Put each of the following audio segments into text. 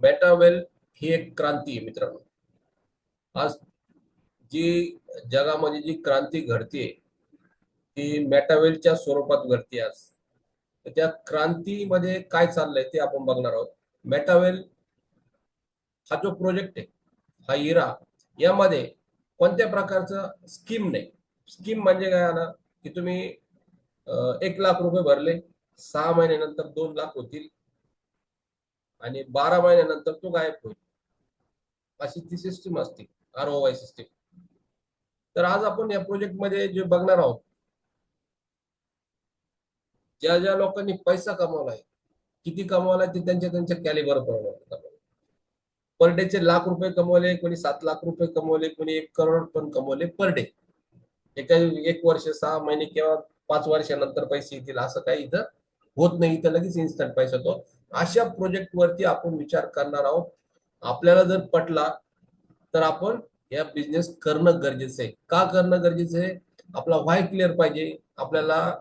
मेटावेल ही एक क्रांती आहे मित्रांनो. आज जी जगामध्ये जी क्रांती घडतीये ती मेटावेलच्या स्वरूपात घडते आज. तर त्या क्रांतीमध्ये काय चाललंय ते आपण बघणार आहोत. मेटावेल हा जो प्रोजेक्ट आहे, हा इरा, यामध्ये कोणत्या प्रकारचं स्कीम नाही. स्कीम म्हणजे काय आला की तुम्ही 1 लाख रुपये भरले, 6 महिन्यानंतर 2 लाख होतील आणि 12 महिन्यानंतर तो गायब होईल, अशी ती सिस्टीम असते, ROI सिस्टीम. तर आज आपण या प्रोजेक्ट मध्ये जे बघणार आहोत, ज्या ज्या लोकांनी पैसा कमवलाय, किती कमवलाय ते त्यांच्या त्यांच्या कॅलिबर प्रमाणे. पर डे लाख रुपये कमवले, कोणी 7 लाख रुपये कमवले, कोणी 1 करोड पण कमवले पर डे. एका 1 वर्ष, 6 महिने किंवा 5 वर्षानंतर पैसे येतील असं काही इथं होत नाही. इथं लगेच इन्स्टंट पैसा होतो. अशा प्रोजेक्ट वरती आपण विचार करणार आहोत. आपल्याला जर पटला तर आपण या बिझनेस करणं गरजेचं आहे. का करणं गरजेचं आहे? आपला व्हाय क्लिअर पाहिजे. आपल्याला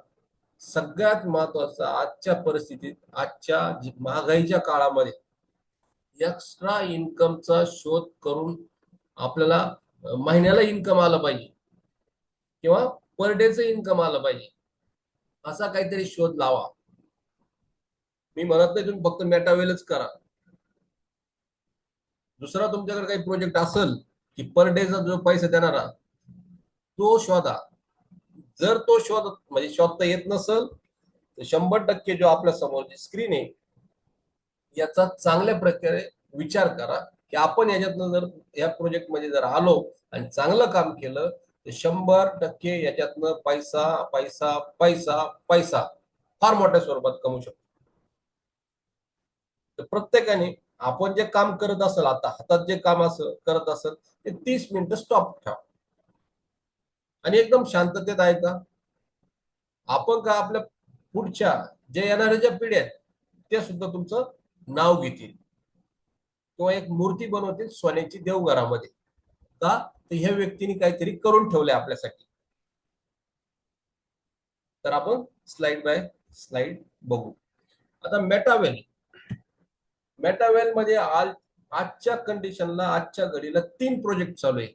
सगळ्यात महत्वाचं आजच्या परिस्थितीत, आजच्या महागाईच्या काळामध्ये एक्स्ट्रा इन्कमचा शोध करून आपल्याला महिन्याला इन्कम आलं पाहिजे किंवा पर डेचं इन्कम आलं पाहिजे, असा काहीतरी शोध लावा. मी म्हणत नाही तुम्ही फक्त मेटावेलच करा. दुसरा तुमच्याकडे काही प्रोजेक्ट असेल की पर डेचा जो पैसा देणारा, तो शोधा. जर तो म्हणजे शोधता येत नसेल तर 100% जो आपल्या समोरची स्क्रीन आहे याचा चांगल्या प्रकारे विचार करा की आपण याच्यातनं जर या प्रोजेक्ट मध्ये जर आलो आणि चांगलं काम केलं तर 100% याच्यातनं पैसा पैसा पैसा पैसा फार मोठ्या स्वरूपात कमवू शकतो. तर प्रत्येकाने आपण जे काम करत असेल, आता हातात जे काम असं करत असेल ते 30 मिनिटं स्टॉप ठेवा आणि एकदम शांततेत ऐका. आपण का आपल्या पुढच्या जे येणाऱ्या ज्या पिढ्या आहेत ते सुद्धा तुमचं नाव घेतील किंवा एक मूर्ती बनवतील सोन्याची देवघरामध्ये. का? तर ह्या व्यक्तीने काहीतरी करून ठेवलंय आपल्यासाठी. तर आपण स्लाइड बाय स्लाइड बघू. आता मेटावेल. मेटावेल मध्ये आजच्या कंडिशनला, आजच्या घडीला 3 प्रोजेक्ट चालू आहे.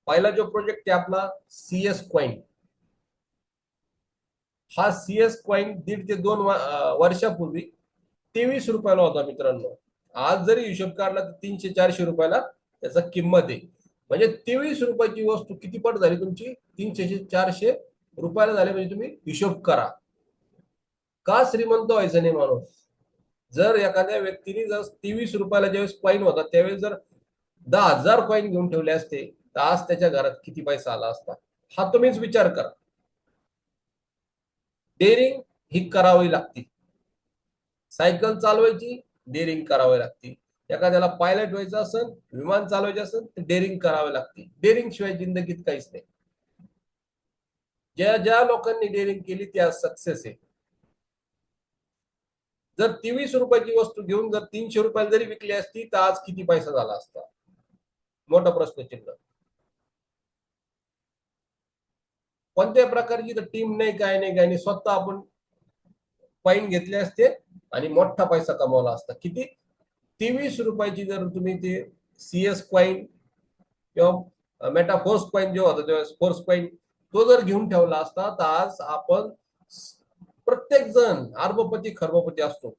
पहिला जो प्रोजेक्ट आहे आपला CS कॉइन. हा CS कॉइन 1.5 ते 2 वर्षापूर्वी 23 रुपयाला होता मित्रांनो. आज जरी हिशोब काढला तर 300-400 रुपयाला त्याचा किंमत आहे. म्हणजे 23 रुपयाची वस्तू किती पट झाली तुमची? 300-400 रुपयाला झाली. म्हणजे तुम्ही हिशोब करा. का श्रीमंत व्हायचं नाही माणूस? जर एखाद्या व्यक्तीने जर 23 रुपयाला ज्यावेळेस कॉइन होता त्यावेळेस जर 10,000 कॉइन घेऊन ठेवले असते तर आज त्याच्या घरात किती पैसा आला असता? हा तुम्हीच विचार करा. डेअरिंग ही करावी लागते. सायकल चालवायची डेअरिंग करावी लागते. एखाद्याला पायलट व्हायचं असेल, विमान चालवायचं असेल तर डेअरिंग करावी लागते. डेअरिंग शिवाय जिंदगीत काहीच नाही. ज्या ज्या लोकांनी डेअरिंग केली त्या सक्सेस आहे. जर 23 रुपयाची वस्तू घेऊन जर 300 रुपयाला जरी विकली असती तर आज किती पैसा झाला असता? मोठा प्रश्नचिन्ह. कोणत्या प्रकारची तर टीम नाही, काय नाही, काय नाही, स्वतः आपण कॉइन घेतले असते आणि मोठा पैसा कमवला असता. किती? 23 रुपयाची जर तुम्ही ते CS कॉइन किंवा मेटाफोर्स कॉइन जो होता तेव्हा फोर्स कॉइन तो जर घेऊन ठेवला असता तर आज आपण प्रत्येक जण अर्बपती खर्बपती असतो.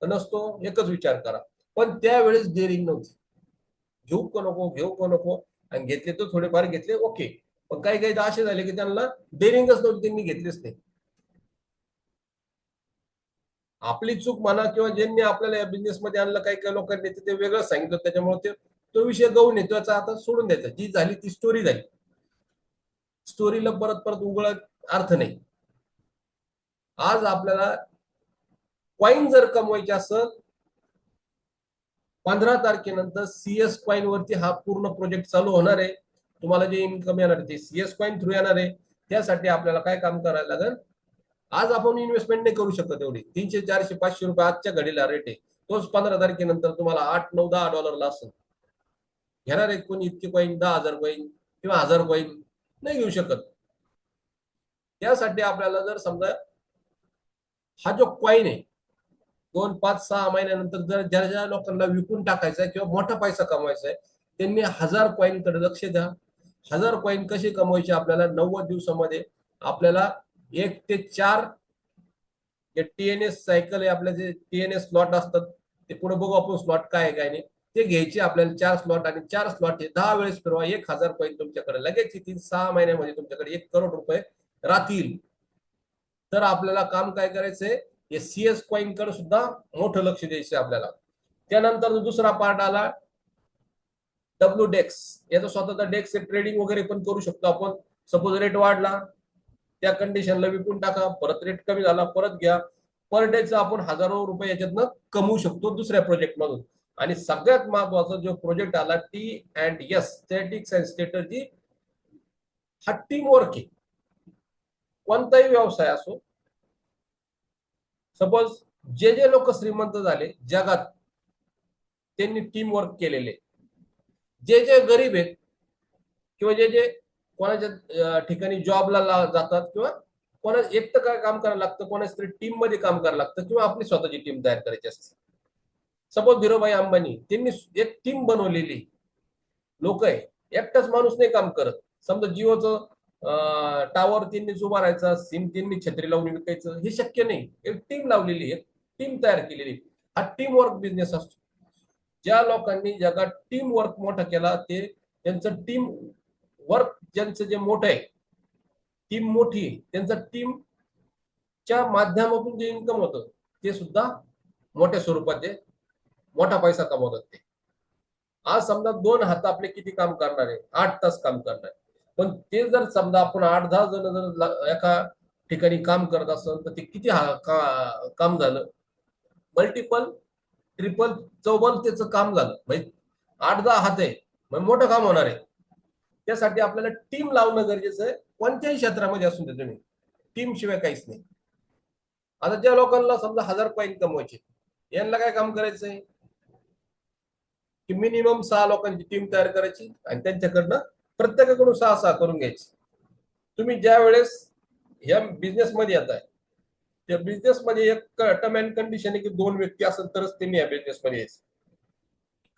नसतो? एकच विचार करा. पण त्यावेळेस डेअरिंग नव्हती. घेऊ का नको, घेऊ का नको, आणि घेतले तर थोडेफार घेतले, ओके. पण काही काही असे झाले की त्यांना डेअरिंगच नव्हती, त्यांनी घेतलेच नाही. आपली चूक म्हणा किंवा ज्यांनी आपल्याला या बिझनेस मध्ये आणलं, काही काही लोकांनी ते वेगळं सांगितलं, त्याच्यामुळे ते तो विषय गौण आहे, त्याचा आता सोडून द्यायचा. जी झाली ती स्टोरी झाली. स्टोरीला परत परत उघडत अर्थ नाही. आज आपल्याला कॉइन जर कमवायचे असेल, 15 तारखेनंतर CS कॉइन वरती हा पूर्ण प्रोजेक्ट चालू होणार आहे. तुम्हाला जे इन्कम येणार आहे ते CS कॉइन थ्रू येणार आहे. त्यासाठी आपल्याला काय काम करायला लागेल? आज आपण इन्व्हेस्टमेंट नाही करू शकत एवढी. 300-400-500 रुपये आजच्या घडीला रेट आहे. तोच 15 तारखेनंतर तुम्हाला 8-9-10 डॉलरला असेल. घेणार आहेत कोणी इतके कॉइन? 10,000 कॉइन किंवा 1000 कॉइन नाही घेऊ शकत. त्यासाठी आपल्याला जर समजा हा जो कॉइन आहे 2, 5, 6 महिन्यानंतर जर ज्या ज्या लोकांना विकून टाकायचा किंवा मोठा पैसा कमवायचा आहे त्यांनी 1000 कॉईन कडे लक्ष द्या. 1000 कॉईन कसे कमवायचे आपल्याला 90 दिवसामध्ये आपल्याला 1 ते 4 जे टीएनएस सायकल आहे आपल्या जे टीएनएस स्लॉट असतात ते पुढे बघू आपण स्लॉट काय आहे काय नाही ते घ्यायचे आपल्याला 4 स्लॉट आणि 4 स्लॉट हे 10 वेळेस फिरवा 1000 कॉईन तुमच्याकडे लगेच 3-6 महिन्यामध्ये तुमच्याकडे 1 करोड रुपये राहतील. तर आपल्याला काम काय करायचंय हे सीएस कॉईन कडे सुद्धा मोठं लक्ष द्यायचं आपल्याला. त्यानंतर दुसरा पार्ट आला डब्ल्यू डेक्स. याचा स्वतःचा डेक्स ट्रेडिंग वगैरे पण करू शकतो आपण. सपोज रेट वाढला त्या कंडिशनला विकून टाका, परत रेट कमी झाला परत घ्या. पर डेचा आपण हजारो रुपये याच्यातनं कमवू शकतो दुसऱ्या प्रोजेक्ट मधून. आणि सगळ्यात महत्वाचा जो प्रोजेक्ट आला T&S स्टॅटिक्स अँड स्ट्रॅटेजी, हा टीम वर्क आहे. कोणताही व्यवसाय असो, सपोज जे जे लोक श्रीमंत झाले जगात त्यांनी टीम वर्क केलेले. जे जे गरीब आहेत किंवा जे जे कोणाच्या ठिकाणी जॉबला जातात किंवा कोणा एकटं काय काम करायला लागतं, कोणाच्या तरी टीम मध्ये काम करायला लागतं किंवा आपली स्वतःची टीम तयार करायची असते. सपोज धीरूभाई अंबानी त्यांनी एक टीम बनवलेली लोक आहे, एकटाच माणूस नाही काम करत. समजा जिओचं टावर त्यांनीच उभारायचा, सिम त्यांनी छत्री लावून विकायचं, हे शक्य नाही. एक टीम लावलेली, एक टीम तयार केलेली, हा टीम वर्क बिझनेस असतो. ज्या लोकांनी जगात टीम वर्क मोठा केला ते त्यांचं टीम वर्क ज्यांचं जे मोठं आहे, टीम मोठी आहे, त्यांचं टीमच्या माध्यमातून जे इन्कम होतं ते सुद्धा मोठ्या स्वरूपात मोठा पैसा कमवतात ते. आज समजा 2 हात आपले किती काम करणार आहे, 8 तास काम करणार आहे. पण ते जर समजा आपण 8-10 जण जर एका ठिकाणी काम करत असेल तर ते किती काम झालं, मल्टिपल ट्रिपल चौबल त्याचं काम झालं. म्हणजे 8-10 हात आहे म्हणजे मोठं काम होणार आहे. त्यासाठी आपल्याला टीम लावणं गरजेचं आहे. कोणत्याही क्षेत्रामध्ये असून दे तुम्ही, टीम शिवाय काहीच नाही. आता ज्या लोकांना समजा 1000 कॉईन कमवायचे, यांना काय काम करायचंय की मिनिमम 6 लोकांची टीम तयार करायची आणि त्यांच्याकडनं प्रत्येकाकडून 6-6 करून घ्यायची. तुम्ही ज्या वेळेस या बिझनेस मध्ये येत आहे त्या बिझनेस मध्ये एक टर्म अँड कंडिशन आहे की 2 व्यक्ती असेल तरच त्यांनी या बिझनेस मध्ये यायचं.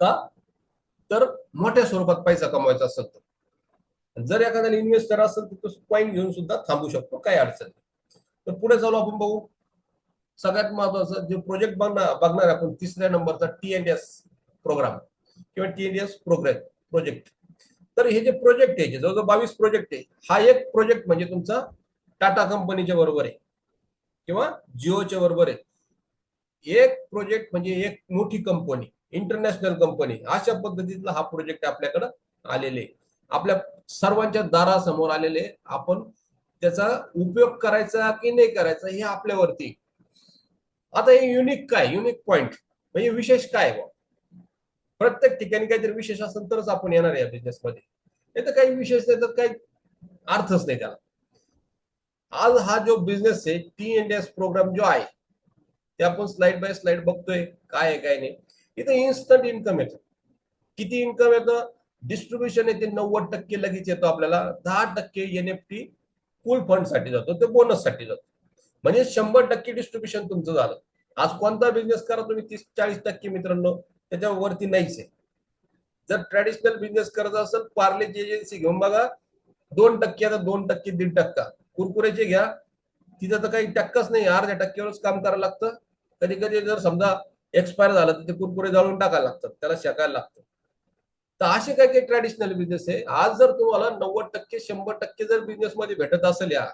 का तर मोठ्या स्वरूपात पैसा कमवायचा असेल तर. जर एखाद्याला इन्व्हेस्टर असेल तर तो कॉईन घेऊन सुद्धा थांबू शकतो, काही अडचण नाही. तर पुढे चालू आपण बघू. सगळ्यात महत्वाचं जे प्रोजेक्ट बघणार आपण 3ऱ्या नंबरचा T&S प्रोग्राम किंवा T&S प्रोजेक्ट. तर हे जे प्रोजेक्ट आहे जवळजवळ 22 प्रोजेक्ट आहे. हा एक प्रोजेक्ट म्हणजे तुमचा टाटा कंपनीच्या बरोबर आहे किंवा जिओच्या बरोबर आहे. एक प्रोजेक्ट म्हणजे एक मोठी कंपनी, इंटरनॅशनल कंपनी, अशा पद्धतीतला हा प्रोजेक्ट आपल्याकडे आलेले, आपल्या सर्वांच्या दारासमोर आलेले. आपण त्याचा उपयोग करायचा की नाही करायचा हे आपल्यावरती. आता हे युनिक काय, युनिक पॉइंट म्हणजे विशेष काय, प्रत्येक ठिकाणी काहीतरी विशेष असेल तरच आपण येणार या बिझनेस मध्ये. नाही तर काही विशेष नाही तर काही अर्थच नाही त्याला. आज हा जो बिझनेस आहे T&S प्रोग्राम जो आहे ते आपण स्लाइड बाय स्लाइड बघतोय काय आहे काय नाही. इथं इन्स्टंट इन्कम येतं. किती इन्कम येतं, डिस्ट्रीब्युशन येते 90% लगेच येतो आपल्याला. 10% NFT पूल फंड साठी जातो, ते बोनस साठी जातो. म्हणजे 100% डिस्ट्रीब्युशन तुमचं झालं. आज कोणता बिझनेस करा तुम्ही 30-40% मित्रांनो त्याच्यावरती नाहीच आहे. जर ट्रॅडिशनल बिझनेस करत असेल पार्लेची एजन्सी घेऊन बघा, 2% आता 2%, 1.5%. कुरकुरेचे घ्या, तिथं तर काही टक्काच नाही, अर्ध्या टक्क्यावरच काम करायला लागतं. कधी कधी जर समजा एक्सपायर झालं तर ते कुरकुरे जाळून टाकायला लागतात, त्याला शेकायला लागतं. तर असे काही काही ट्रॅडिशनल बिझनेस आहे. आज जर तुम्हाला 90% 100% जर बिझनेस मध्ये भेटत असेल, या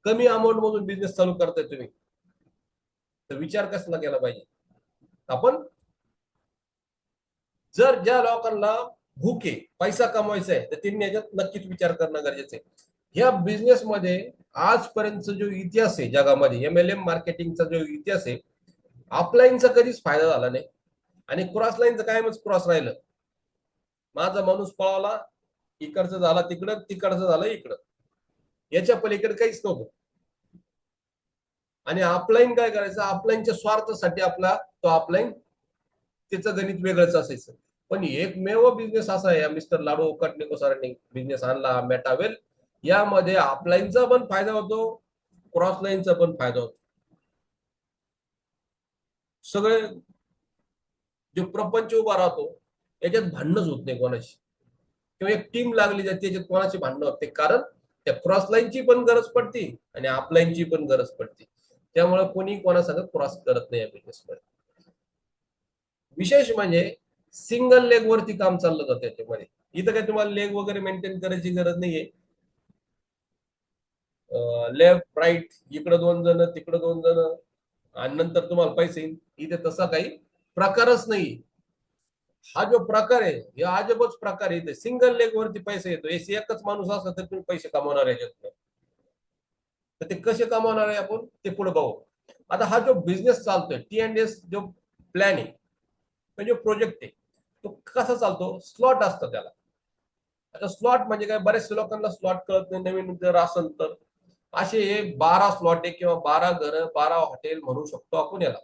कमी अमाऊंट मधून बिझनेस चालू करताय तुम्ही, तर विचार कसला केला पाहिजे आपण. जर ज्या लोकांना भूक आहे, पैसा कमवायचा आहे, तर त्यांनी याच्यात नक्कीच विचार करणं गरजेचं आहे. ह्या बिझनेस मध्ये आजपर्यंत जो इतिहास आहे जगामध्ये, MLM मार्केटिंगचा जो इतिहास आहे, ऑफलाईनचा कधीच फायदा झाला नाही आणि क्रॉस लाईनचं कायमच क्रॉस राहिलं. माझा माणूस पळाला, इकडचं झाला तिकडं, तिकडचं झालं इकडं, याच्या पलीकडे काहीच नव्हतं. आणि ऑफलाईन काय करायचं, ऑफलाईनच्या स्वार्थासाठी आपला तो ऑफलाईन त्याचं गणित वेगळंच असायचं. पण एकमेव बिझनेस असा आहे, मिस्टर लाडू ओकाटणेकर सरांनी बिझनेस आणला मेटावेल. यामध्ये ऑफलाईनचा पण फायदा होतो, क्रॉस लाईनचा पण फायदा होतो. सगळे जो प्रपंच उभा राहतो याच्यात भांडणच होत नाही कोणाची, किंवा एक टीम लागली जाते त्याच्यात कोणाची भांडणं होते, कारण त्या क्रॉस लाईनची पण गरज पडते आणि अपलाईनची पण गरज पडते. त्यामुळे कोणी कोणासंग क्रॉस करत नाही या बिझनेसमध्ये. विशेष म्हणजे सिंगल लेग वरती काम चाललं जातं त्याच्यामध्ये. इथं काही तुम्हाला लेग वगैरे मेंटेन करायची गरज नाहीये. लेफ्ट राईट, इकडे 2 जण तिकडे 2 जण आणि नंतर तुम्हाला पैसे येईल. इथे तसा काही प्रकारच नाही. हा जो प्रकार आहे हा अजबच प्रकार आहे. सिंगल लेग वरती पैसे येतो. एकच माणूस असला तर तुम्ही पैसे कमावणार याच्यात. तर ते कसे कमावणार आहे आपण ते पुढे बघू. आता हा जो बिझनेस चालतोय T&S जो प्लॅन आहे, जो प्रोजेक्ट आहे, तो कसा चालतो, स्लॉट असतं त्याला. आता स्लॉट म्हणजे काय, बरेचशे लोकांना स्लॉट कळत नाही. नवीन जर असेल तर असे 12 स्लॉट आहे किंवा 12 घर 12 हॉटेल म्हणू शकतो आपण याला.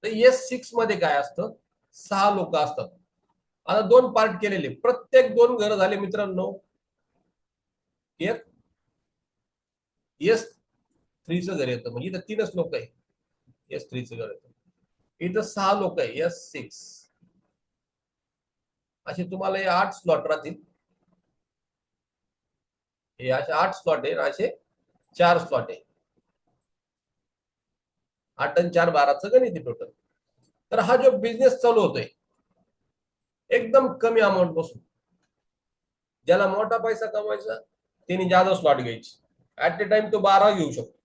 तर S6 मध्ये काय असतं, 6 लोक असतात. आता 2 पार्ट केलेले, प्रत्येक 2 घर झाले मित्रांनो. एक S3चं घर येतं, म्हणजे इथं 3च लोक आहे. S3चं घर येतं, इथं 6 लोक आहे. S6 असे तुम्हाला हे 8 स्लॉट राहतील. हे असे 8 स्लॉट आहे, असे 4 स्लॉट आहे. 8 आणि 4 12चं गणित आहे टोटल. तर हा जो बिझनेस चालू होतोय एकदम कमी अमाऊंट पासून, ज्याला मोठा पैसा कमवायचा त्यांनी जादा स्लॉट घ्यायची. ऍट ए टाइम तो 12 घेऊ शकतो.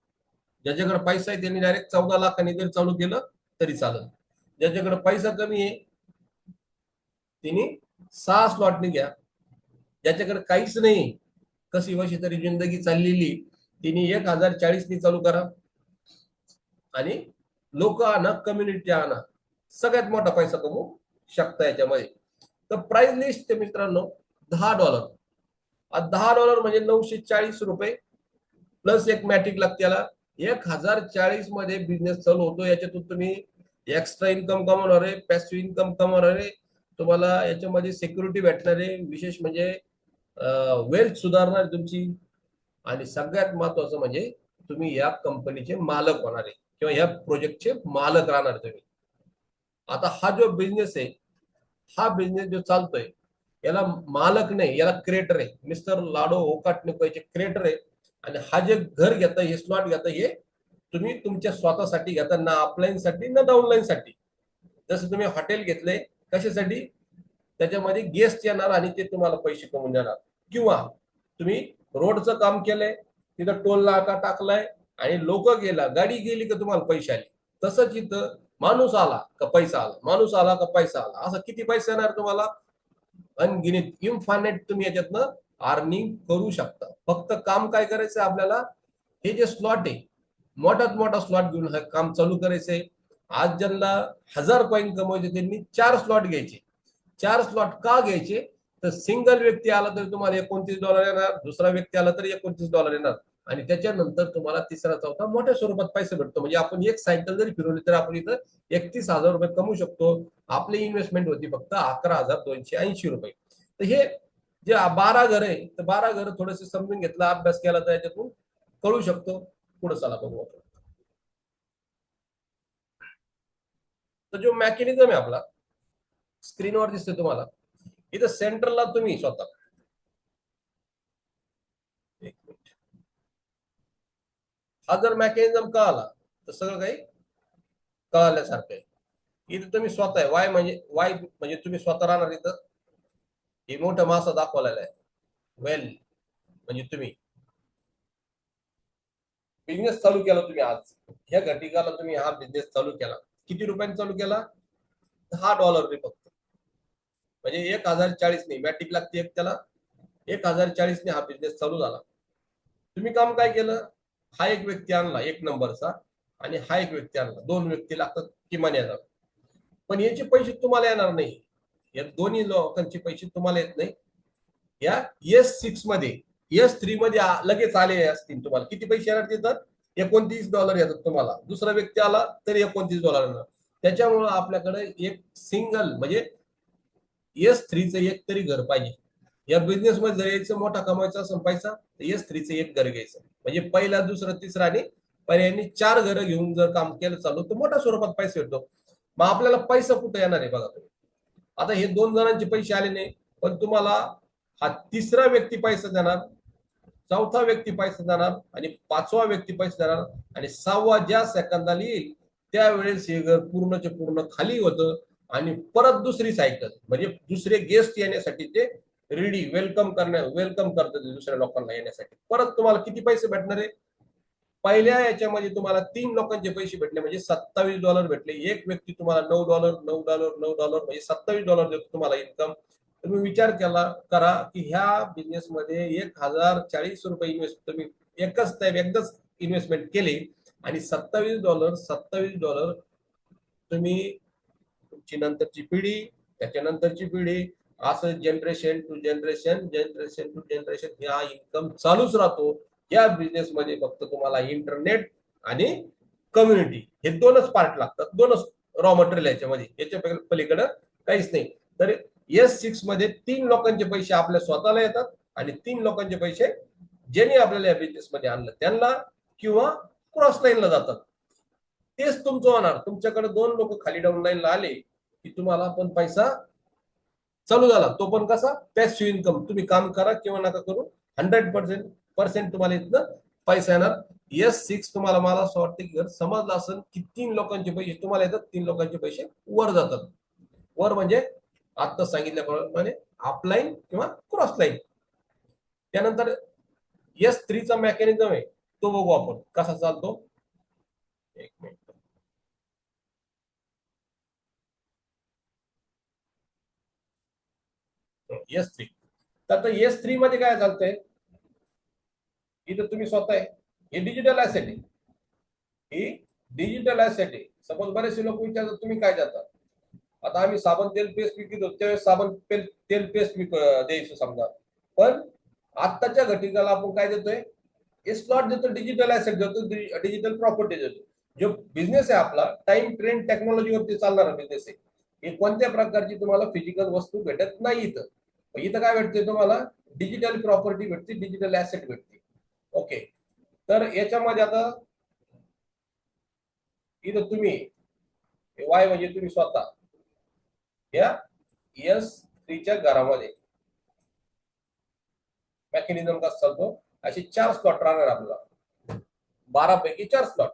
ज्याच्याकडे पैसा आहे त्यांनी डायरेक्ट 14 लाखांनी जर चालू केलं तरी चालेल. ज्याच्याकडे पैसा कमी आहे त्यांनी 6 स्लॉटनी घ्या. ज्याच्याकडे काहीच नाही, कशी वशी तरी जिंदगी चाललेली, तिने 1040नी चालू करा आणि लोक आणा, कम्युनिटी आणा, सगळ्यात मोठा पैसा कमवू शकता याच्यामध्ये. तर प्राइस लिस्ट मित्रांनो $10. $10 म्हणजे $940 प्लस एक मॅट्रिक लागते याला. 1040 मध्ये बिझनेस चालू होतो. याच्यातून तुम्ही एक्स्ट्रा इन्कम कमवणार आहे, पॅसिव्ह इन्कम कमवणार आहे, तुम्हाला याच्यामध्ये सिक्युरिटी भेटणार आहे, विशेष म्हणजे वेल्थ सुधारणार तुमची, आणि सगळ्यात महत्वाचं म्हणजे तुम्ही या कंपनीचे मालक होणार आहे किंवा या प्रोजेक्टचे मालक राहणार तुम्ही. आता हा जो बिझनेस आहे, हा बिझनेस जो चालतोय याला मालक नाही, याला क्रिएटर आहे. मिस्टर लाडो ओकाटनिकोचे क्रिएटर आहे. आणि हा जे घर घेता, हे स्लॉट घेता, हे तुम्ही तुमच्या स्वतःसाठी घेता, ना ऑफलाईन साठी ना डाऊनलाईन साठी. जसं तुम्ही हॉटेल घेतले कशासाठी, त्याच्यामध्ये गेस्ट येणार आणि ते तुम्हाला पैसे कमवून देणार. किंवा तुम्ही रोडचं काम केलंय, तिथं टोल नाका टाकलाय आणि लोक गेला, गाडी गेली का तुम्हाला पैसे आले. तसंच इथं माणूस आला का पैसा आला, माणूस आला का पैसा आला, असं किती पैसे येणार तुम्हाला, अनगिनित, इनफायनाईट तुम्ही याच्यातनं अर्निंग करू शकता. फक्त काम काय करायचं आपल्याला, हे जे स्लॉट आहे मोठात मोठा स्लॉट घेऊन हे काम चालू करायचंय. आज ज्यांना 1000 कॉईन कमवायचे त्यांनी 4 स्लॉट घ्यायचे. 4 स्लॉट का घ्यायचे, तर सिंगल व्यक्ती आला तर तुम्हाला $29 येणार, दुसरा व्यक्ती आला तर $29 येणार, आणि त्याच्यानंतर तुम्हाला तिसरा चौथा मोठ्या स्वरूपात पैसे भेटतो. म्हणजे आपण एक सायकल जरी फिरवली तर आपण इथं $31,000 कमवू शकतो. आपली इन्व्हेस्टमेंट होती फक्त $11,280. तर हे जे 12 घर आहे, तर 12 घर थोडेसे समजून घेतला, अभ्यास केला तर याच्यातून कळू शकतो. पुढे चला बघू आपण. तर जो मेकॅनिझम आहे आपला स्क्रीनवर दिसतोय तुम्हाला, इथं सेंटरला तुम्ही स्वतः, एक मिनिट, हा जर मेकॅनिझम कळाला तर सगळं काही कळाल्यासारखं आहे. इथं तुम्ही स्वतः आहे, वाय म्हणजे तुम्ही स्वतः राहणार इथं. हे मोठं मासा दाखवलेला आहे, वेल म्हणजे तुम्ही बिझनेस चालू केला. तुम्ही आज ह्या घटिकाला तुम्ही हा बिझनेस चालू केला, किती रुपयांनी चालू केला, $10 फक्त. म्हणजे 1040 नाही, मॅट्रिक लागते एक त्याला. 1040 ने हा बिझनेस चालू झाला. तुम्ही काम काय केलं, हा एक व्यक्ती आणला एक नंबरचा, आणि हा एक व्यक्ती आणला, 2 व्यक्ती लागतात किमान येणार. पण याचे पैसे तुम्हाला येणार नाही, या दोन्ही लोकांचे पैसे तुम्हाला येत नाही. या S6 मध्ये, S3 मध्ये लगेच आले असतील तुम्हाला. किती पैसे येणार तिथं, $29 येतात तुम्हाला. दुसरा व्यक्ती आला तरी $29 येणार. त्याच्यामुळं आपल्याकडे एक सिंगल म्हणजे S3चं एक तरी घर पाहिजे. या बिझनेस मध्ये जर यायचं मोठा कमायचा असेल पैसा, तर S3चं एक घर घ्यायचं. म्हणजे पहिला दुसरा तिसरा आणि पर्यायाने 4 घरं घेऊन जर काम केलं चालू तर मोठ्या स्वरूपात पैसे येतो. मग आपल्याला पैसा कुठे येणार आहे बघा तुम्ही. आता हे 2 जणांचे पैसे आले नाही, पण तुम्हाला हा तिसरा व्यक्ती पैसा देणार, चौथा व्यक्ती पैसा देणार आणि पाचवा व्यक्ती पैसा देणार आणि सहावा ज्या सेकंदाला येईल त्यावेळेस हे घर पूर्णचे पूर्ण खाली होतं आणि परत दुसरी सायकल म्हणजे दुसरे गेस्ट येण्यासाठी ते रेडी वेलकम करतात दुसऱ्या लोकांना येण्यासाठी. परत तुम्हाला किती पैसे भेटणार आहे? पहिल्या याच्यामध्ये तुम्हाला 3 लोकांचे पैसे भेटले म्हणजे $27 भेटले. एक व्यक्ती तुम्हाला $9 $9 $9 म्हणजे $27 देतो तुम्हाला इन्कम. तुम्ही विचार करा की ह्या बिझनेसमध्ये ₹1040 इन्व्हेस्ट तुम्ही एकदाच इन्व्हेस्टमेंट केली आणि $27 तुम्ही तुमची नंतरची पिढी त्याच्यानंतरची पिढी असं generation to generation generation to generation हा इन्कम चालूच राहतो. या बिझनेसमध्ये फक्त तुम्हाला इंटरनेट आणि कम्युनिटी हे दोनच पार्ट लागतात, दोनच रॉ मटेरियल याच्यामध्ये, याच्या पलीकडे काहीच नाही. तर S6 मध्ये 3 लोकांचे पैसे आपल्या स्वतःला येतात आणि 3 लोकांचे पैसे ज्यांनी आपल्याला या बिझनेस मध्ये आणलं त्यांना किंवा क्रॉस लाईनला जातात. तेच तुमचं होणार. तुमच्याकडे 2 लोक खाली डाऊन लाईनला आले की तुम्हाला पण पैसा चालू झाला. तो पण कसा? Passive income. तुम्ही काम करा किंवा नका करू 100% तुम्हाला इथनं पैसा येणार. S6 तुम्हाला मला असं वाटतं की जर समजलं असेल की 3 लोकांचे पैसे तुम्हाला येतात, 3 लोकांचे पैसे वर जातात. वर म्हणजे आता सांगितल्याप्रमाणे अपलाईन किंवा क्रॉस लाईन. त्यानंतर S3 चा मेकॅनिझम आहे तो बघू आपण कसा चालतो. एक मिनिट. S3 तर आता S3 मध्ये काय चालतंय, इथं तुम्ही स्वतः आहे, हे डिजिटल ऍसेट आहे, ही डिजिटल ऍसेट आहे. सपोज बरेचसे लोक विचारतात तुम्ही काय देता. आता आम्ही साबण तेल पेस्ट विकतो त्यावेळेस साबण तेल पेस्ट द्यायचं समजा, पण आत्ताच्या घटिकाला आपण काय देतोय, हे स्लॉट देतो, डिजिटल ऍसेट देतो, डिजिटल प्रॉपर्टी देतो. जो बिझनेस आहे आपला टाइम ट्रेंड टेक्नॉलॉजीवरती चालणारा बिझनेस आहे. हे कोणत्या प्रकारची तुम्हाला फिजिकल वस्तू भेटत नाही इथं. इथं काय भेटते तुम्हाला, डिजिटल प्रॉपर्टी भेटते, डिजिटल ऍसेट भेटते. ओके. तर याच्यामध्ये आता इथं तुम्ही वाय म्हणजे तुम्ही स्वतः या S3 च्या घरामध्ये मेकॅनिझम कसा चालतो, असे 4 स्लॉट राहणार आपल्याला, 12 पैकी 4 स्लॉट.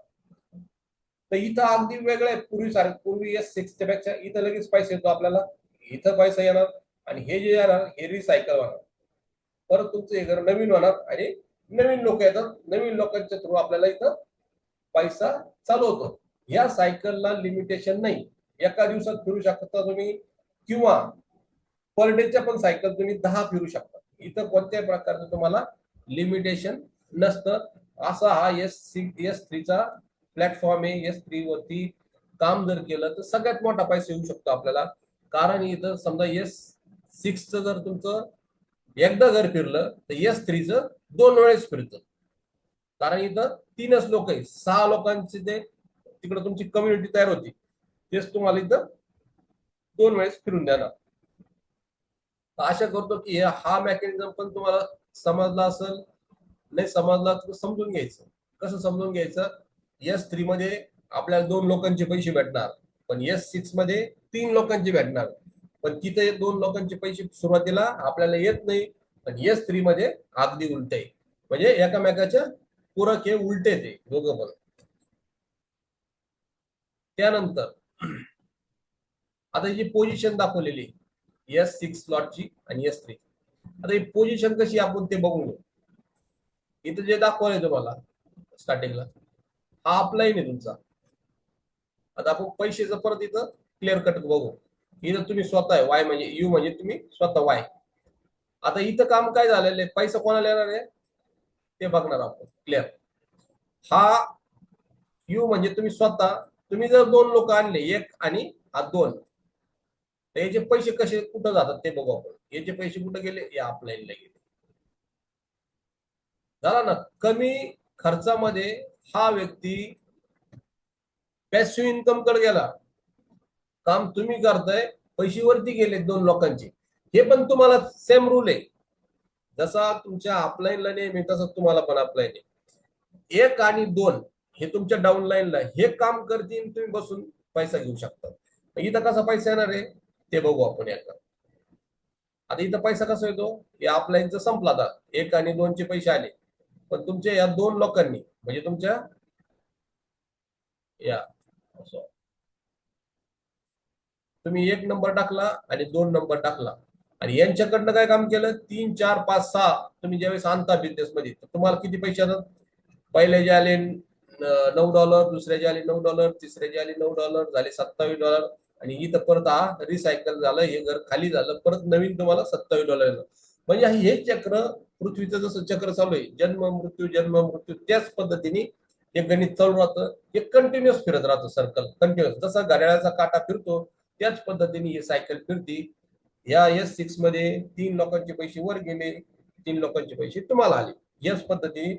तर इथं अगदी वेगळं आहे. पूर्वी S6 पेक्षा इथं लगेच पैसा येतो आपल्याला, इथं पैसा येणार आणि हे जे येणार हे रिसायकल होणार. परत तुमचं हे घर नवीन होणार आणि नवीन लोक येतात, नवीन लोकांच्या थ्रू आपल्याला इथं पैसा चालू होतो. या सायकलला लिमिटेशन नाही. एका दिवसात फिरू शकता तुम्ही किंवा पर डेच्या पण सायकल तुम्ही 10 फिरू शकता. इथं कोणत्याही प्रकारचं तुम्हाला लिमिटेशन नसतं. असा हा S3 चा प्लॅटफॉर्म आहे. S3 वरती काम जर केलं तर सगळ्यात मोठा पैसा येऊ शकतो आपल्याला. कारण इथं समजा S6 जर तुमचं एकदा घर फिरलं तर S3 2 वेळेस फिरतं. कारण इथं 3च लोक आहे, 6 लोकांची ते तिकडे तुमची कम्युनिटी तयार होती, तेच तुम्हाला इथं 2 वेळेस फिरून देणार. आशा करतो की हा मेकॅनिझम पण तुम्हाला समजला असेल. नाही समजला तर समजून घ्यायचं. कसं समजून घ्यायचं, S3 मध्ये आपल्याला 2 लोकांचे पैसे भेटणार, पण S6 मध्ये 3 लोकांचे भेटणार. पण तिथे 2 लोकांचे पैसे सुरुवातीला आपल्याला येत नाही, पण S3 मध्ये अगदी उलट आहे. म्हणजे एकामेकाच्या पूरक हे उलटे ते दोघं पण. त्यानंतर आता ही पोझिशन दाखवलेली S6 स्लॉटची आणि S3. आता ही पोझिशन कशी आपण ते बघून घेऊ. इथं जे दाखवलंय तुम्हाला स्टार्टिंगला हा अपलाईन आहे तुमचा. आता आपण पैशाचं परत इथं क्लिअर कट बघू. इथं तुम्ही स्वतः आहे, वाय म्हणजे यू म्हणजे तुम्ही स्वतः वाय. आता इथं काम काय झालेलं आहे, पैसा कोणाला येणार आहे ते बघणार आपण क्लिअर. हा यू म्हणजे तुम्ही स्वतः. तुम्ही जर 2 लोक आणले, एक आणि हा 2, तर याचे पैसे कसे कुठं जातात ते बघू आपण. याचे पैसे कुठे गेले, या अपलाईनला गेले. झाला ना. कमी खर्चामध्ये हा व्यक्ती पॅसिव्ह इन्कम कडे गेला. काम तुम्ही करताय, पैसे वरती गेले 2 लोकांचे. हे पण तुम्हाला सेम रूल आहे. जसा तुमच्या अपलाईनला नेहमी तसंच तुम्हाला पण अपलाईन आहे. 1 आणि 2 हे तुमच्या डाऊनलाईनला हे काम करतील, तुम्ही बसून पैसा घेऊ शकता. इथं कसा पैसा येणार आहे ते बघू आपण एकदा. आता इथं पैसा कसा येतो, हे ऑफलाईनचं संपला, आता 1 आणि 2 चे पैसे आले, पण तुमच्या या 2 लोकांनी म्हणजे तुमच्या या तुम्ही 1 नंबर टाकला आणि 2 नंबर टाकला आणि यांच्याकडनं काय काम केलं, 3 4 5 6 तुम्ही ज्यावेळेस आणता बिझनेस मध्ये, तर तुम्हाला किती पैसे येतात. पहिले जे आले $9, दुसरे जे आले $9, तिसरे जे आले $9 झाले $27, आणि इथं परत हा रिसायकल झालं, हे घर खाली झालं, परत नवीन तुम्हाला $27 येणार. म्हणजे हे चक्र पृथ्वीचं जसं चक्र चालू आहे, जन्म मृत्यू, त्याच पद्धतीने हे गणित चालू राहतं. हे कंटिन्युअस फिरत राहतं, सर्कल कंटिन्युअस, जसा घड्याळाचा काटा फिरतो त्याच पद्धतीने हे सायकल फिरती. या S6 मध्ये 3 लोकांचे पैसे वर गेले, 3 लोकांचे पैसे तुम्हाला आले. याच पद्धतीने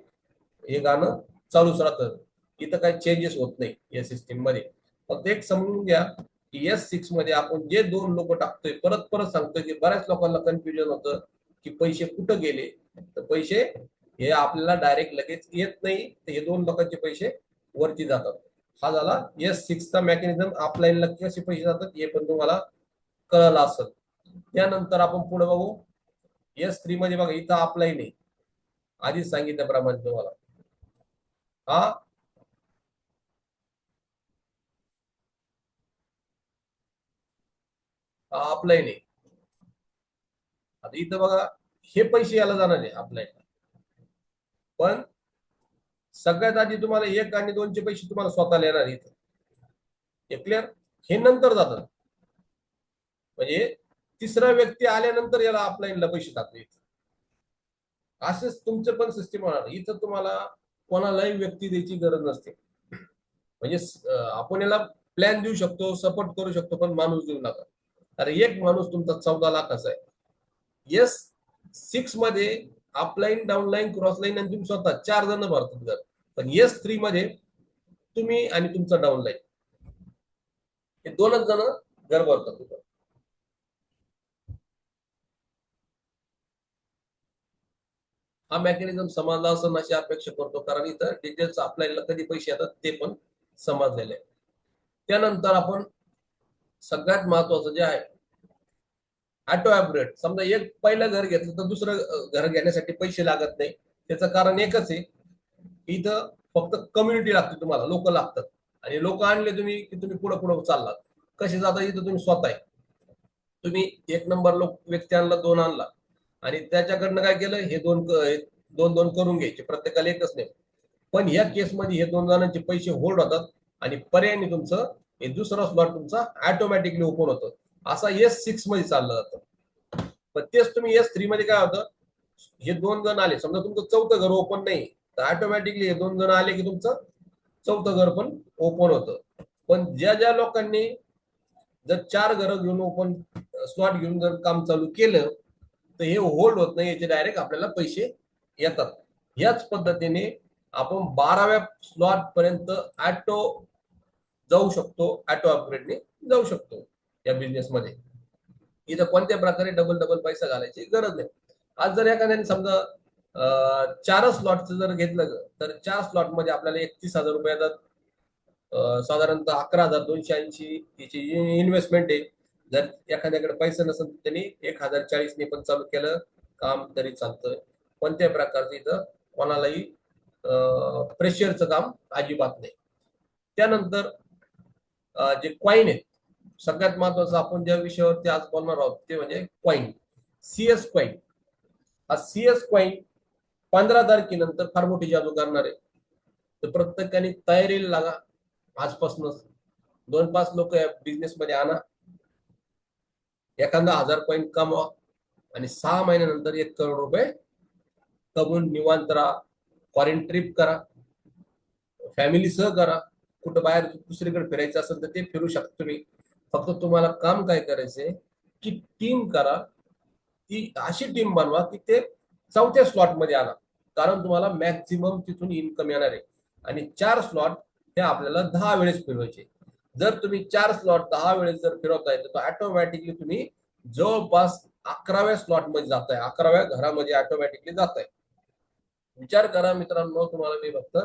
हे गाणं चालूच राहतं. इथं काही चेंजेस होत नाही या सिस्टीम मध्ये. फक्त एक समजून घ्या की S6 मध्ये आपण जे 2 लोक टाकतोय, परत परत सांगतोय की बऱ्याच लोकांना कन्फ्युजन होतं की पैसे कुठं गेले. तर पैसे हे आपल्याला डायरेक्ट लगेच येत नाही, तर हे 2 लोकांचे पैसे वरती जातात. हा झाला S6 चा मेकॅनिझम. ऑफलाईनला कसे पैसे जातात हे पण तुम्हाला कळलं असेल. त्यानंतर आपण पुढे बघू. S3 मध्ये बघा, इथं ऑफलाईन आहे, आधीच सांगितल्याप्रमाणे तुम्हाला. हा ऑफलाईन आहे. आता इथं बघा, हे पैसे याला जाणार आहे ऑफलाईन, पण सगळ्यात आधी तुम्हाला 1 आणि 2 चे पैसे तुम्हाला स्वतःला येणार इथं. हे क्लिअर. हे नंतर जातात, म्हणजे तिसरा व्यक्ती आल्यानंतर याला ऑफलाईनला पैसे टाकले. असेच तुमचं पण सिस्टीम होणार. इथं तुम्हाला कोणालाही व्यक्ती द्यायची गरज नसते. म्हणजे आपण याला प्लॅन देऊ शकतो, सपोर्ट करू शकतो, पण माणूस देऊ नका. अरे एक माणूस तुमचा 14 लाखाचा आहे. S6 मध्ये अपलाईन, डाऊनलाईन, क्रॉसलाईन आणि तुम्ही स्वतः 4 जण भरतात घर. पण S3 मध्ये तुम्ही आणि तुमचा डाऊनलाईन हे 2च जण घर भरतात. हा मेकॅनिझम समजला असं अशी अपेक्षा करतो, कारण इथं डिटेल्स अपलाईनला कधी पैसे येतात ते पण समजलेले आहे. त्यानंतर आपण सगळ्यात महत्वाचं जे आहे, ऑटो अपग्रेड. समजा एक पहिलं घर घेतलं तर दुसरं घर घेण्यासाठी पैसे लागत नाही. त्याचं कारण एकच आहे, इथं फक्त कम्युनिटी लागते, तुम्हाला लोक लागतात. आणि लोक आणले तुम्ही की तुम्ही पुढे पुढे चाललात. कसे जाता, इथं तुम्ही स्वतः आहे. तुम्ही 1 नंबर लोक व्यक्ती आणला, 2 आणला, आणि त्याच्याकडनं काय केलं, हे 2 करून घ्यायचे, प्रत्येकाला एकच नाही. पण या केसमध्ये हे 2 जणांचे पैसे होल्ड होतात आणि पर्यायाने तुमचं हे दुसरा स्लॉट तुमचा ऑटोमॅटिकली ओपन होतं. असा S6 मध्ये चाललं जातं. पण तेच तुम्ही S3 मध्ये काय होतं, हे 2 जण आले, समजा तुमचं 4थं घर ओपन नाही, तर ऑटोमॅटिकली हे 2 जण आले की तुमचं 4थं घर पण ओपन होतं. पण ज्या ज्या लोकांनी जर 4 घरं घेऊन ओपन स्लॉट घेऊन जर काम चालू केलं, तर हे होल्ड होत नाही, याचे डायरेक्ट आपल्याला पैसे येतात. याच पद्धतीने आपण 12व्या स्लॉट पर्यंत ऑटो जाऊ शकतो, ऑटो अपग्रेडने जाऊ शकतो या बिझनेस मध्ये. इथं कोणत्या प्रकारे डबल डबल पैसा घालायची गरज नाही. आज जर एखाद्याने समजा 4 स्लॉटचं जर घेतलं, तर 4 स्लॉट मध्ये आपल्याला 31,000 रुपये येतात. साधारणतः 11,280 याची इन्व्हेस्टमेंट आहे. जर एखाद्याकडे पैसे नसेल तर त्यांनी 1,040 ने पण चालू केलं काम तरी चालतं. कोणत्याही प्रकारचं इथं कोणालाही प्रेशरचं काम अजिबात नाही. त्यानंतर जे कॉइन आहेत, सगळ्यात महत्वाचं आपण ज्या विषयावरती आज बोलणार आहोत ते म्हणजे कॉइन. CS coin. हा CS कॉइन 15 तारखेनंतर फार मोठी जादू करणार आहे. तर प्रत्येकाने तयारीला लागा आजपासूनच. 2-5 लोक या बिझनेस मध्ये आणा, एखादा 1000 कॉइन कमवा आणि 6 महिन्यानंतर 1 करोड रुपये कमवून निवांत राहा. फॉरेन ट्रिप करा, फॅमिली सह करा. कुठं बाहेर दुसरीकडे फिरायचं असेल तर ते फिरू शकता तुम्ही. फक्त तुम्हाला काम काय करायचंय की टीम करा, ती अशी टीम बनवा की ते 4थ्या स्लॉट मध्ये आणा, कारण तुम्हाला मॅक्झिमम तिथून इन्कम येणार आहे. आणि 4 स्लॉट हे आपल्याला 10 वेळेस फिरवायचे. जर तुम्ही 4 स्लॉट 10 वेळेस जर फिरवताय, तर ऑटोमॅटिकली तुम्ही जवळपास 11व्या स्लॉट मध्ये जाताय, 11व्या घरामध्ये ऑटोमॅटिकली जाताय. विचार करा मित्रांनो, तुम्हाला मी फक्त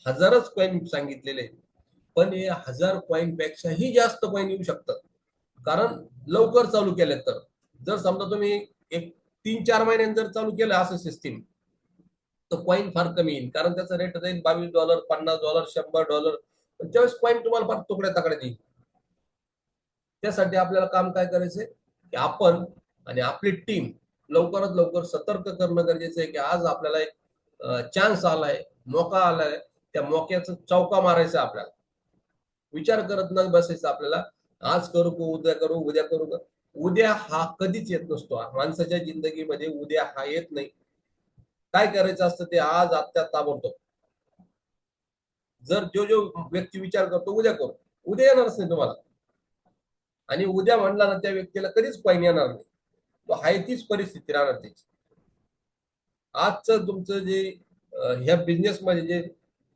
हजारच कॉईन सांगितलेले आहेत, पण हे 1000 कॉईन पेक्षाही जास्त कॉईन येऊ शकतात, कारण लवकर चालू केले तर. जर समजा तुम्ही एक 3-4 महिन्यांनी जर चालू केलं असं सिस्टीम, तर कॉईन फार कमी येईल, कारण त्याचा रेट जाईल $22, $50, $100. त्यावेळेस कॉईन तुम्हाला फार तुकड्या ताकड्यात येईल. त्यासाठी आपल्याला काम काय करायचंय, की आपण आणि आपली टीम लवकरात लवकर सतर्क करणं गरजेचं आहे, की आज आपल्याला एक चान्स आलाय, मोका आलाय, त्या मोक्याचा चौका मारायचा आपल्याला. विचार करत न बसायचं आपल्याला, आज करू का उद्या करू, उद्या करू का. उद्या हा कधीच येत नसतो. माणसाच्या जिंदगीमध्ये उद्या हा येत नाही. काय करायचं असतं ते आज आत्ता ताबडतोब. जर जो जो व्यक्ती विचार करतो उद्या करू, उद्या येणारच नाही तुम्हाला. आणि उद्या म्हणला ना त्या व्यक्तीला कधीच कॉईन येणार नाही. तो आहे तीच परिस्थिती राहणार त्याची. आजचं तुमचं जे ह्या बिझनेसमध्ये जे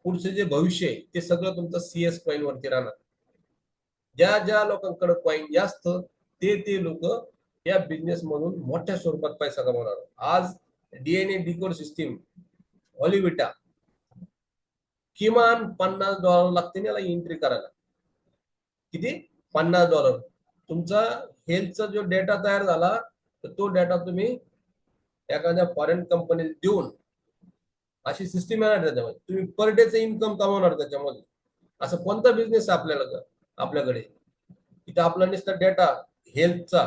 पुढचं जे भविष्य आहे ते सगळं तुमचं CS कॉईन वरती राहणार. ज्या ज्या लोकांकडे कॉईन जास्त ते लोक या बिझनेस मधून मोठ्या स्वरूपात पैसा कमवणार. आज DNA डिकोड सिस्टीम ऑलिविटा किमान $50 लागते याला एंट्री करायला. किती? $50. तुमचा हेल्थचा जो डेटा तयार झाला तर तो डेटा तुम्ही एखाद्या फॉरेन कंपनीला देऊन अशी सिस्टीम येणार त्याच्यामध्ये, तुम्ही पर डेचं इन्कम कमावणार त्याच्यामध्ये. असं कोणता बिझनेस आपल्याला आपल्याकडे तिथे आपला नुसता डेटा हेल्थचा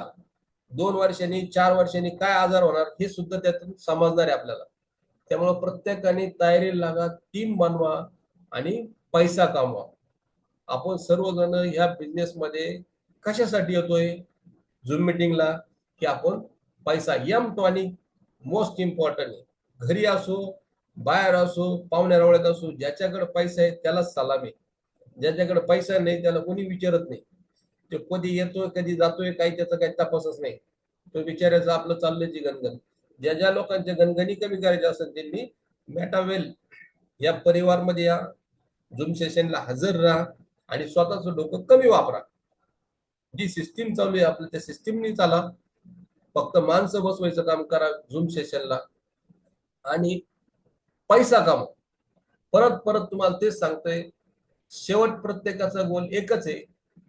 2 वर्षांनी 4 वर्षांनी काय आजार होणार हे सुद्धा त्यातून समजणार आहे आपल्याला. त्यामुळे प्रत्येकाने तयारी लागा, टीम बनवा आणि पैसा कमवा. आपण सर्वजण ह्या बिझनेसमध्ये कशासाठी येतोय झूम मीटिंगला, की आपण पैसा M20 मोस्ट इम्पॉर्टंट आहे. घरी असो, बाहेर असो, पाहुण्या रावळ्यात असो, ज्याच्याकडे पैसा आहे त्यालाच सलामी. ज्याच्याकडे पैसा नाही त्याला कोणी विचारत नाही. तो कधी येतोय कधी जातोय काही त्याचा काही तपासच नाही. तो विचारायचं आपलं चाललंय जी गणगण. ज्या ज्या लोकांच्या गणगणी कमी करायचे असेल त्यांनी मेटावेल या परिवारमध्ये या, झूम सेशनला हजर राहा आणि स्वतःचं डोकं कमी वापरा. जी सिस्टीम चालू आहे आपल्या त्या सिस्टीमनी चाला. फक्त माणसं बसवायचं काम करा झूम सेशनला आणि पैसा कमवा. परत परत तुम्हाला तेच सांगतोय, शेवट प्रत्येकाचा गोल एकच आहे,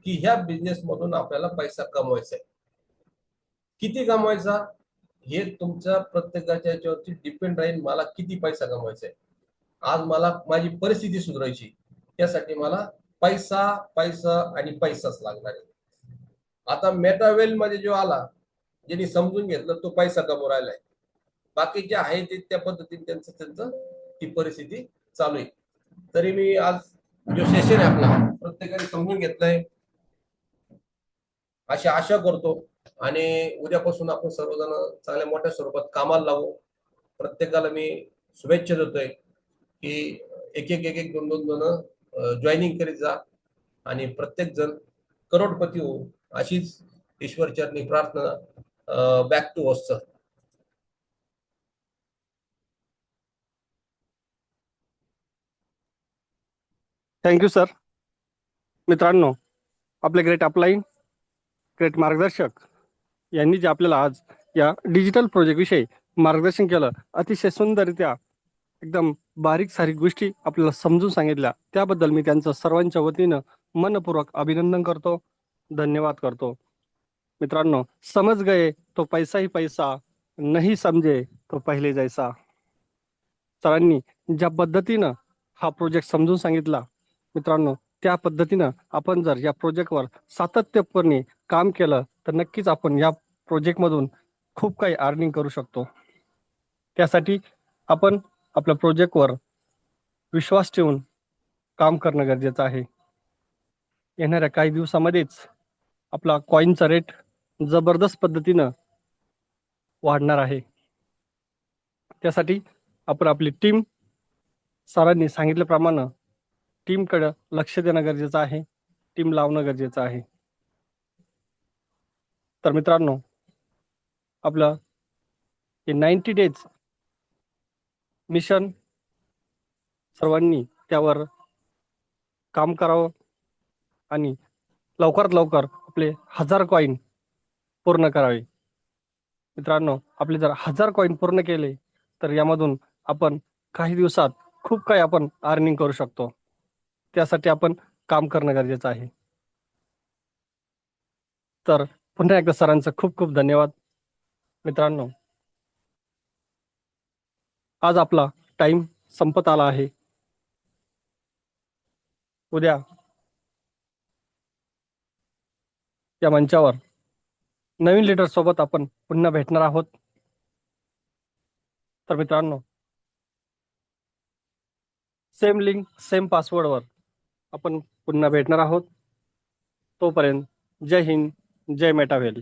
की ह्या बिझनेस मधून आपल्याला पैसा कमवायचा आहे. किती कमवायचा हे तुमच्या प्रत्येकाच्या याच्यावरती डिपेंड राहील. मला किती पैसा कमवायचा आहे, आज मला माझी परिस्थिती सुधारायची, त्यासाठी मला पैसा पैसा आणि पैसाच लागणार आहे. आता मेटावेल मध्ये जो आला, ज्यांनी समजून घेतलं तो पैसा कमवून राहिलाय. बाकीचे आहे ते त्या पद्धतीने त्यांचं त्यांचं ती परिस्थिती चालू आहे. तरी मी आज जो सेशन आहे आपला प्रत्येकाने समजून घेतलंय अशी आशा करतो. आणि उद्यापासून आपण सर्वजण चांगल्या मोठ्या स्वरूपात कामाला लागू. प्रत्येकाला मी शुभेच्छा देतोय की एक एक एक एक दोन दोन जण जॉईनिंग करीत जा आणि प्रत्येक जण करोडपती हो अशीच ईश्वरचरणी प्रार्थना. Back to host sir. Thank you sir. मित्रांनो, आपले ग्रेट अपलाईन, ग्रेट मार्गदर्शक यांनी जे आपल्याला आज या डिजिटल प्रोजेक्टविषयी मार्गदर्शन केलं, अतिशय सुंदररित्या एकदम बारीक सारीक गोष्टी आपल्याला समजून सांगितल्या, त्याबद्दल मी त्यांचं सर्वांच्या वतीनं मनपूर्वक अभिनंदन करतो, धन्यवाद करतो. मित्रांनो, समज गए तो पैसा ही पैसा, नहीं समजे तो पहिले जैसा. सरांनी ज्या पद्धतीनं हा प्रोजेक्ट समजून सांगितला, मित्रांनो त्या पद्धतीनं आपण जर या प्रोजेक्टवर सातत्यपूर्ण काम केलं तर नक्कीच आपण या प्रोजेक्टमधून खूप काही अर्निंग करू शकतो. त्यासाठी आपण आपल्या प्रोजेक्टवर विश्वास ठेवून काम करणं गरजेचं आहे. येणाऱ्या काही दिवसामध्येच आपला कॉईनचा रेट जबरदस्त पद्धतीनं वाढणार आहे. त्यासाठी आपण आपली टीम, सरांनी सांगितल्याप्रमाणे टीमकडे लक्ष देणं गरजेचं आहे, टीम लावणं गरजेचं आहे. तर मित्रांनो, आपलं हे 90 डेज मिशन सर्वांनी त्यावर काम करावं आणि लवकरात लवकर आपले 1000 कॉईन पूर्ण करावे. मित्रांनो, आपले जर 1000 कॉईन पूर्ण केले तर यामधून आपण काही दिवसात खूप काही आपण अर्निंग करू शकतो. त्यासाठी आपण काम करणं गरजेचं आहे. तर पुन्हा एकदा सरांचं खूप खूप धन्यवाद. मित्रांनो, आज आपला टाइम संपत आला आहे. उद्या या मंचावर नवीन लीडर सोबत आपण पुन्हा भेटणार आहोत. तर मित्रांनो, सेम लिंक सेम पासवर्डवर आपण पुन्हा भेटणार आहोत. तोपर्यंत जय हिंद, जय मेटा व्हॅली.